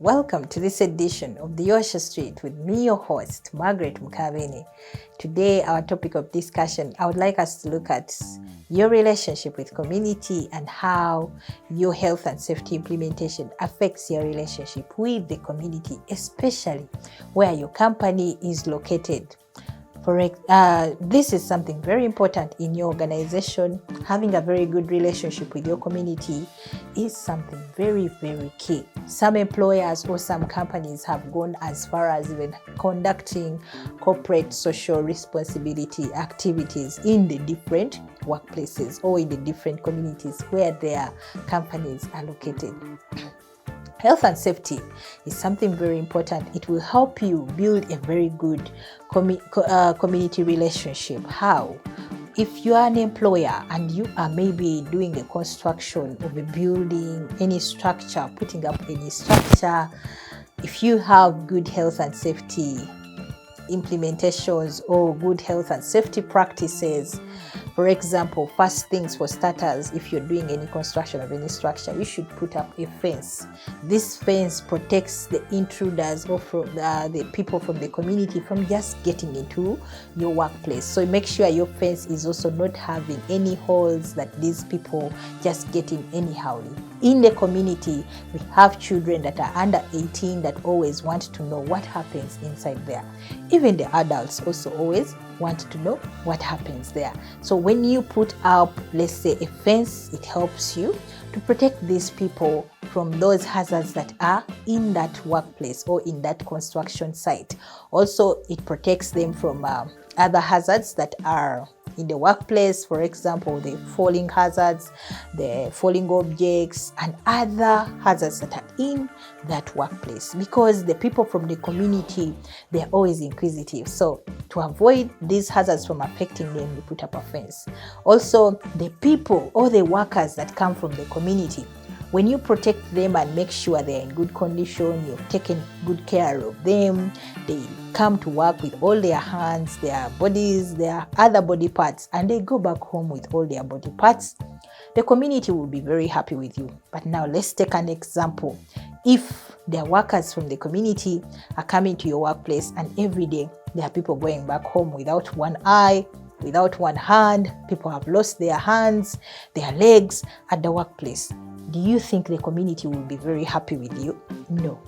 Welcome to this edition of The Osho Street with me, your host, Margaret Mukaveni. Today, our topic of discussion, I would like us to look at your relationship with community and how your health and safety implementation affects your relationship with the community, especially where your company is located. This is something very important in your organization. Having a very good relationship with your community is something very, very key. Some employers or some companies have gone as far as even conducting corporate social responsibility activities in the different workplaces or in the different communities where their companies are located. Health and safety is something very important. It will help you build a very good community relationship. How? If you are an employer and you are maybe doing a construction of a building, any structure, putting up any structure, if you have good health and safety implementations or good health and safety practices, for example, first things for starters, if you're doing any construction of any structure, you should put up a fence. This fence protects the intruders or from the people from the community from just getting into your workplace. So make sure your fence is also not having any holes that these people just get in anyhow. In the community, we have children that are under 18 that always want to know what happens inside there. Even the adults also always want to know what happens there. So when you put up, let's say, a fence, it helps you to protect these people from those hazards that are in that workplace or in that construction site. Also, it protects them from other hazards that are in the workplace, for example, the falling hazards, the falling objects, and other hazards that are in that workplace. Because the people from the community, they're always inquisitive. So to avoid these hazards from affecting them, you put up a fence. Also, the people or the workers that come from the community, when you protect them and make sure they're in good condition, you've taken good care of them, they come to work with all their hands, their bodies, their other body parts, and they go back home with all their body parts, the community will be very happy with you. But now let's take an example. If their workers from the community are coming to your workplace and every day there are people going back home without one eye, without one hand, people have lost their hands, their legs at the workplace. Do you think the community will be very happy with you? No.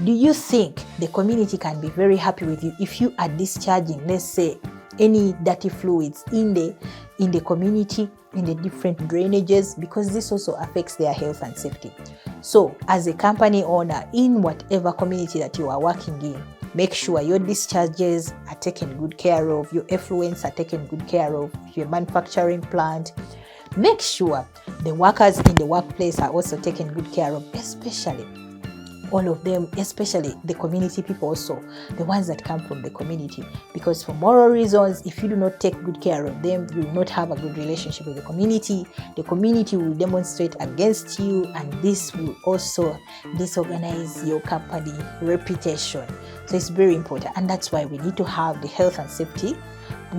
Do you think the community can be very happy with you if you are discharging, let's say, any dirty fluids in the community, in the different drainages? Because this also affects their health and safety. So as a company owner, in whatever community that you are working in, make sure your discharges are taken good care of, your effluents are taken good care of, your manufacturing plant. Make sure the workers in the workplace are also taken good care of, especially all of them, especially the community people also, the ones that come from the community. Because for moral reasons, if you do not take good care of them, you will not have a good relationship with the community. The community will demonstrate against you, and this will also disorganize your company reputation. So it's very important, and that's why we need to have the health and safety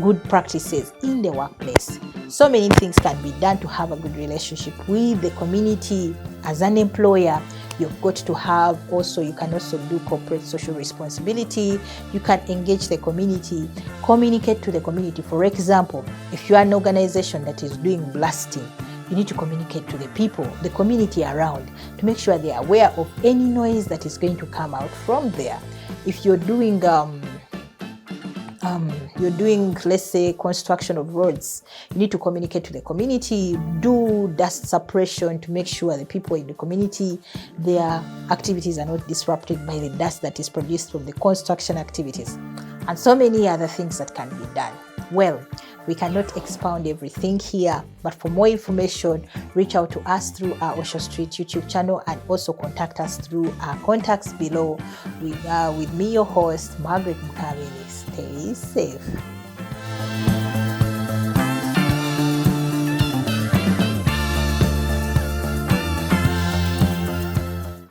good practices in the workplace. So many things can be done to have a good relationship with the community. As an employer, you've got to have also, you can also do corporate social responsibility. You can engage the community, communicate to the community. For example, if you are an organization that is doing blasting, you need to communicate to the people, the community around, to make sure they are aware of any noise that is going to come out from there. If you're doing let's say, construction of roads, you need to communicate to the community, do dust suppression to make sure the people in the community, their activities are not disrupted by the dust that is produced from the construction activities, and so many other things that can be done. Well, we cannot expound everything here, but for more information, reach out to us through our Osho Street YouTube channel and also contact us through our contacts below with me, your host, Margaret Mukaveni. Stay safe.